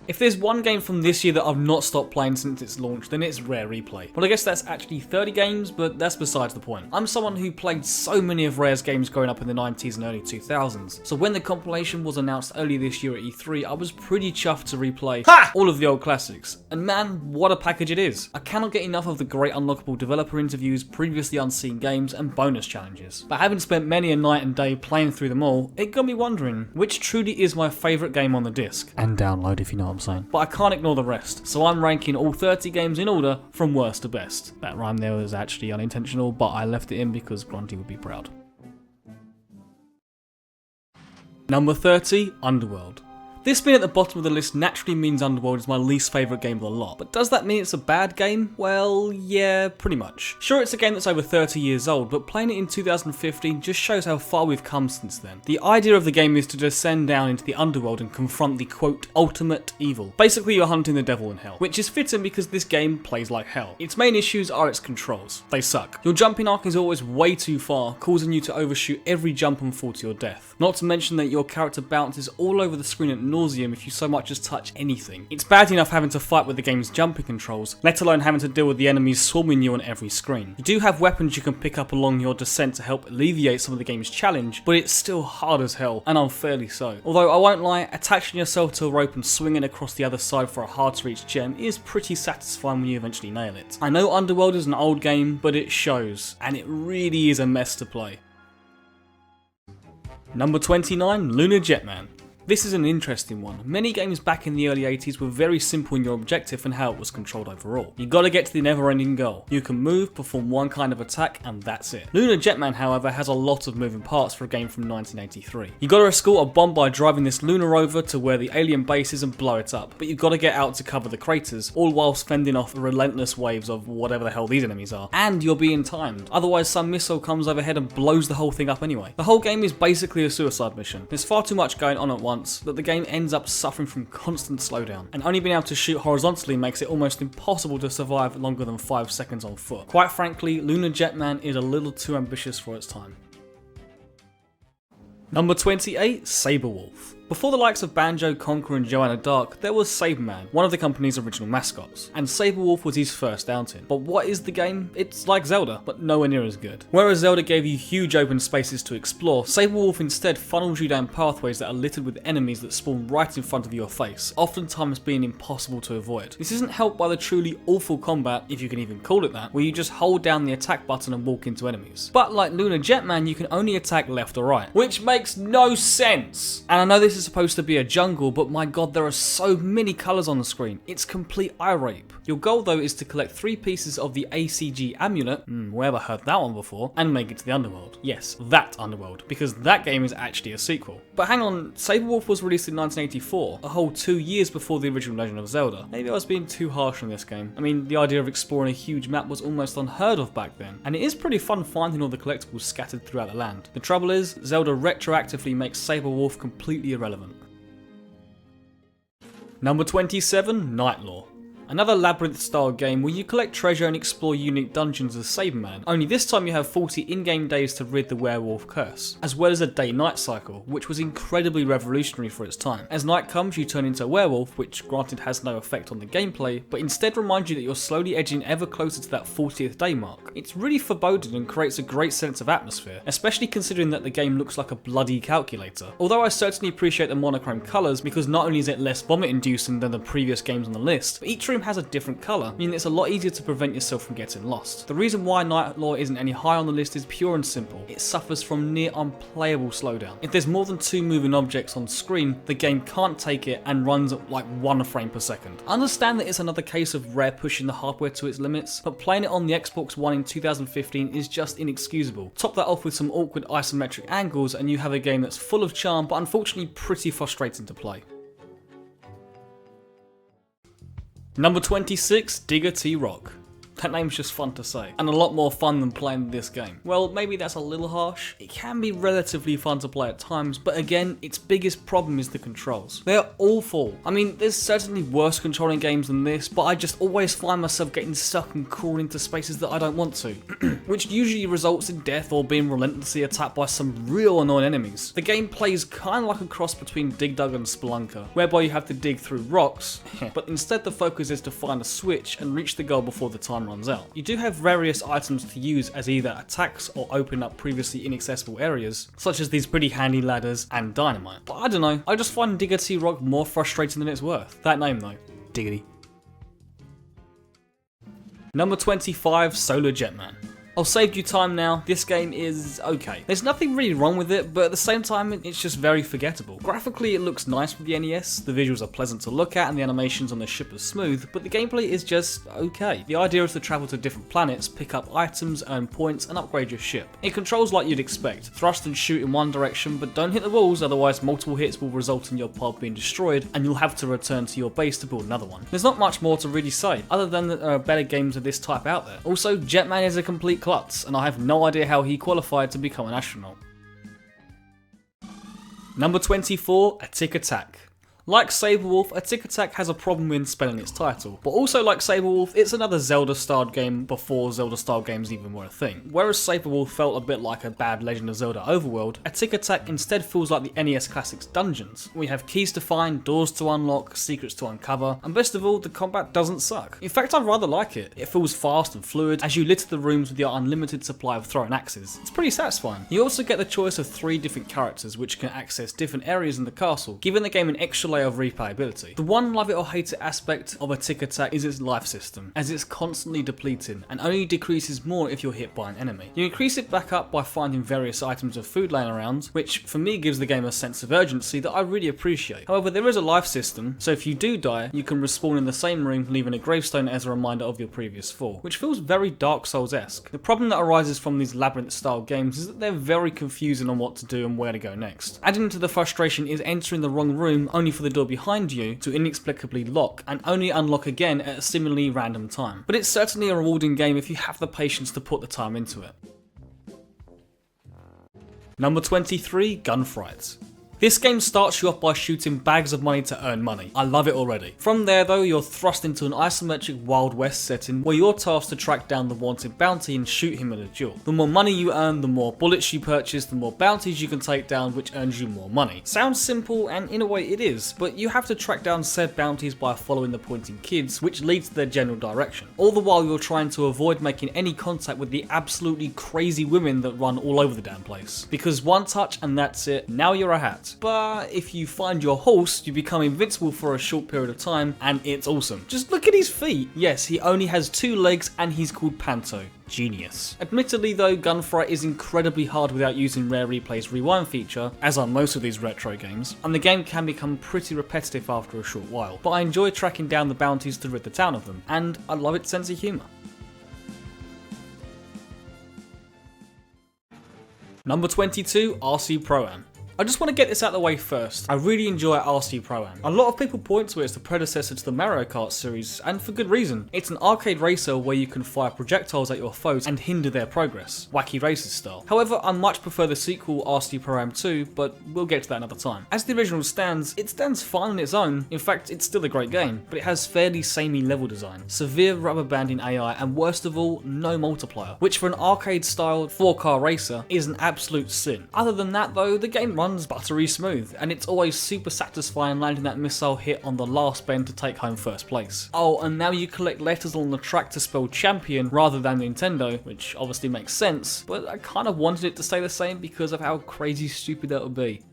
If there's one game from this year that I've not stopped playing since its launch, then it's Rare Replay. Well, I guess that's actually 30 games, but that's besides the point. I'm someone who played so many of Rare's games growing up in the 90s and early 2000s, so when the compilation was announced earlier this year at E3, I was pretty chuffed to replay all of the old classics. And man, what a package it is. I cannot get enough of the great unlockable developer interviews, previously unseen games, and bonus challenges. But having spent many a night and day playing through them all, it got me wondering, which truly is my favourite game on the disc? And download, if you know what I'm saying. But I can't ignore the rest, so I'm ranking all 30 games in order from worst to best. That rhyme there was actually unintentional, but I left it in because Grunty would be proud. Number 30, Underworld. This being at the bottom of the list naturally means Underworld is my least favourite game of the lot, but does that mean it's a bad game? Well, yeah, pretty much. Sure, it's a game that's over 30 years old, but playing it in 2015 just shows how far we've come since then. The idea of the game is to descend down into the underworld and confront the quote, ultimate evil. Basically, you're hunting the devil in hell, which is fitting because this game plays like hell. Its main issues are its controls. They suck. Your jumping arc is always way too far, causing you to overshoot every jump and fall to your death. Not to mention that your character bounces all over the screen at nauseam if you so much as touch anything. It's bad enough having to fight with the game's jumping controls, let alone having to deal with the enemies swarming you on every screen. You do have weapons you can pick up along your descent to help alleviate some of the game's challenge, but it's still hard as hell, and unfairly so. Although I won't lie, attaching yourself to a rope and swinging across the other side for a hard to reach gem is pretty satisfying when you eventually nail it. I know Underworld is an old game, but it shows, and it really is a mess to play. Number 29, Lunar Jetman. This is an interesting one. Many games back in the early 80s were very simple in your objective and how it was controlled overall. You gotta get to the never-ending goal. You can move, perform one kind of attack, and that's it. Lunar Jetman, however, has a lot of moving parts for a game from 1983. You gotta escort a bomb by driving this lunar rover to where the alien base is and blow it up, but you've gotta get out to cover the craters, all whilst fending off relentless waves of whatever the hell these enemies are. And you're being timed, otherwise some missile comes overhead and blows the whole thing up anyway. The whole game is basically a suicide mission. There's far too much going on at once that the game ends up suffering from constant slowdown, and only being able to shoot horizontally makes it almost impossible to survive longer than 5 seconds on foot. Quite frankly, Lunar Jetman is a little too ambitious for its time. Number 28, Sabrewulf. Before the likes of Banjo, Conquer and Joanna Dark, there was Sabreman, one of the company's original mascots, and Sabrewulf was his first outing. But what is the game? It's like Zelda, but nowhere near as good. Whereas Zelda gave you huge open spaces to explore, Sabrewulf instead funnels you down pathways that are littered with enemies that spawn right in front of your face, oftentimes being impossible to avoid. This isn't helped by the truly awful combat, if you can even call it that, where you just hold down the attack button and walk into enemies. But like Lunar Jetman, you can only attack left or right, which makes no sense! And I know this is supposed to be a jungle, but my god, there are so many colours on the screen. It's complete eye rape. Your goal though is to collect 3 pieces of the ACG amulet, whoever heard that one before, and make it to the underworld. Yes, that underworld, because that game is actually a sequel. But hang on, Sabrewulf was released in 1984, a whole 2 years before the original Legend of Zelda. Maybe I was being too harsh on this game. I mean, the idea of exploring a huge map was almost unheard of back then, and it is pretty fun finding all the collectibles scattered throughout the land. The trouble is, Zelda retroactively makes Sabrewulf completely irrelevant. Number 27, Nightlore. Another labyrinth-style game where you collect treasure and explore unique dungeons as Sabreman, only this time you have 40 in-game days to rid the werewolf curse, as well as a day-night cycle, which was incredibly revolutionary for its time. As night comes, you turn into a werewolf, which granted has no effect on the gameplay, but instead reminds you that you're slowly edging ever closer to that 40th day mark. It's really foreboding and creates a great sense of atmosphere, especially considering that the game looks like a bloody calculator. Although I certainly appreciate the monochrome colours, because not only is it less vomit-inducing than the previous games on the list, but each room has a different colour, meaning it's a lot easier to prevent yourself from getting lost. The reason why Nightlore isn't any higher on the list is pure and simple. It suffers from near unplayable slowdown. If there's more than 2 moving objects on screen, the game can't take it and runs at like 1 frame per second. I understand that it's another case of Rare pushing the hardware to its limits, but playing it on the Xbox One in 2015 is just inexcusable. Top that off with some awkward isometric angles and you have a game that's full of charm, but unfortunately pretty frustrating to play. Number 26, Digger T-Rock. That name's just fun to say, and a lot more fun than playing this game. Well, maybe that's a little harsh. It can be relatively fun to play at times, but again, its biggest problem is the controls. They're awful. I mean, there's certainly worse controlling games than this, but I just always find myself getting stuck and crawling into spaces that I don't want to, which usually results in death or being relentlessly attacked by some real annoying enemies. The game plays kind of like a cross between Dig Dug and Spelunker, whereby you have to dig through rocks, but instead the focus is to find a switch and reach the goal before the time runs out. You do have various items to use as either attacks or open up previously inaccessible areas, such as these pretty handy ladders and dynamite. But I don't know, I just find Diggity Rock more frustrating than it's worth. That name though, Diggity. Number 25, Solar Jetman. I'll save you time now. This game is okay. There's nothing really wrong with it, but at the same time, it's just very forgettable. Graphically, it looks nice with the NES, the visuals are pleasant to look at, and the animations on the ship are smooth, but the gameplay is just okay. The idea is to travel to different planets, pick up items, earn points, and upgrade your ship. It controls like you'd expect. Thrust and shoot in one direction, but don't hit the walls, otherwise multiple hits will result in your pod being destroyed, and you'll have to return to your base to build another one. There's not much more to really say, other than that there are better games of this type out there. Also, Jetman is a complete klutz, and I have no idea how he qualified to become an astronaut. Number 24, A Tick Attack. Like Sabrewulf, A Tick Attack has a problem in spelling its title, but also like Sabrewulf, it's another Zelda-styled game before Zelda-style games even were a thing. Whereas Sabrewulf felt a bit like a bad Legend of Zelda overworld, A Tick Attack instead feels like the NES Classics dungeons. We have keys to find, doors to unlock, secrets to uncover, and best of all, the combat doesn't suck. In fact, I rather like it. It feels fast and fluid as you litter the rooms with your unlimited supply of throwing axes. It's pretty satisfying. You also get the choice of 3 different characters which can access different areas in the castle, giving the game an extra layer of replayability. The one love it or hate it aspect of A Tick Attack is its life system, as it's constantly depleting and only decreases more if you're hit by an enemy. You increase it back up by finding various items of food laying around, which for me gives the game a sense of urgency that I really appreciate. However, there is a life system, so if you do die, you can respawn in the same room, leaving a gravestone as a reminder of your previous fall, which feels very Dark Souls-esque. The problem that arises from these labyrinth-style games is that they're very confusing on what to do and where to go next. Adding to the frustration is entering the wrong room only for the door behind you to inexplicably lock and only unlock again at a similarly random time. But it's certainly a rewarding game if you have the patience to put the time into it. Number 23, Gunfight. This game starts you off by shooting bags of money to earn money. I love it already. From there though, you're thrust into an isometric Wild West setting where you're tasked to track down the wanted bounty and shoot him in a duel. The more money you earn, the more bullets you purchase, the more bounties you can take down, which earns you more money. Sounds simple, and in a way it is, but you have to track down said bounties by following the pointing kids, which leads to their general direction. All the while you're trying to avoid making any contact with the absolutely crazy women that run all over the damn place. Because one touch and that's it, now you're a hat. But if you find your horse, you become invincible for a short period of time, and it's awesome. Just look at his feet. Yes, he only has 2 legs and he's called Panto. Genius. Admittedly though, Gunfight is incredibly hard without using Rare Replay's rewind feature, as are most of these retro games, and the game can become pretty repetitive after a short while, but I enjoy tracking down the bounties to rid the town of them, and I love its sense of humour. Number 22, RC Pro-Am. I just want to get this out of the way first. I really enjoy RC Pro-Am. A lot of people point to it as the predecessor to the Mario Kart series, and for good reason. It's an arcade racer where you can fire projectiles at your foes and hinder their progress, Wacky Races style. However, I much prefer the sequel RC Pro-Am 2, but we'll get to that another time. As the original stands, it stands fine on its own. In fact, it's still a great game, but it has fairly samey level design, severe rubber banding AI, and worst of all, no multiplier, which for an arcade-style 4-car racer is an absolute sin. Other than that though, the game runs buttery smooth, and it's always super satisfying landing that missile hit on the last bend to take home first place. Oh, and now you collect letters on the track to spell champion rather than Nintendo, which obviously makes sense, but I kind of wanted it to stay the same because of how crazy stupid that would be.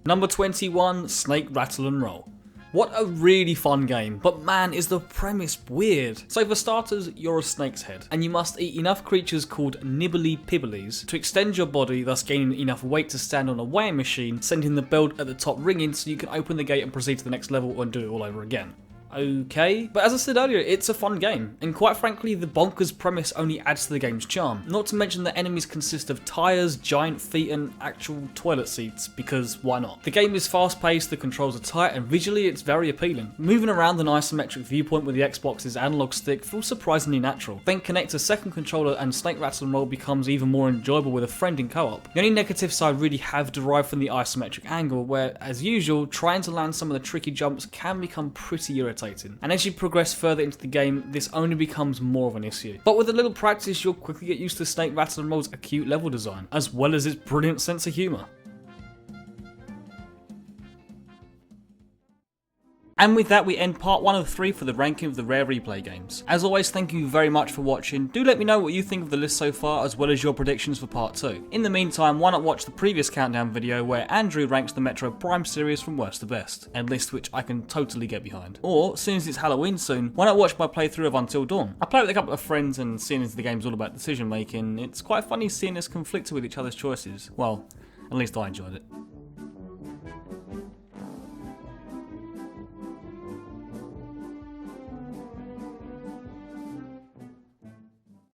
Number 21, Snake Rattle and Roll. What a really fun game, but man is the premise weird. So for starters, you're a snake's head, and you must eat enough creatures called nibbly pibblies to extend your body, thus gaining enough weight to stand on a weighing machine, sending the belt at the top ringing so you can open the gate and proceed to the next level and do it all over again. okay. But as I said earlier, it's a fun game, and quite frankly, the bonkers premise only adds to the game's charm. Not to mention that enemies consist of tires, giant feet, and actual toilet seats, because why not? The game is fast paced, the controls are tight, and visually it's very appealing. Moving around an isometric viewpoint with the Xbox's analog stick feels surprisingly natural. Then connect a second controller and Snake Rattle and Roll becomes even more enjoyable with a friend in co-op. The only negatives I really have derived from the isometric angle, where, as usual, trying to land some of the tricky jumps can become pretty irritating. And as you progress further into the game, this only becomes more of an issue. But with a little practice, you'll quickly get used to Snake Rattle and Roll's acute level design, as well as its brilliant sense of humour. And with that, we end part 1 of 3 for the ranking of the Rare Replay games. As always, thank you very much for watching. Do let me know what you think of the list so far, as well as your predictions for part 2. In the meantime, why not watch the previous countdown video where Andrew ranks the Metro Prime series from worst to best, a list which I can totally get behind. Or, since it's Halloween soon, why not watch my playthrough of Until Dawn? I play with a couple of friends, and seeing as the game's all about decision making, it's quite funny seeing us conflicted with each other's choices. Well, at least I enjoyed it.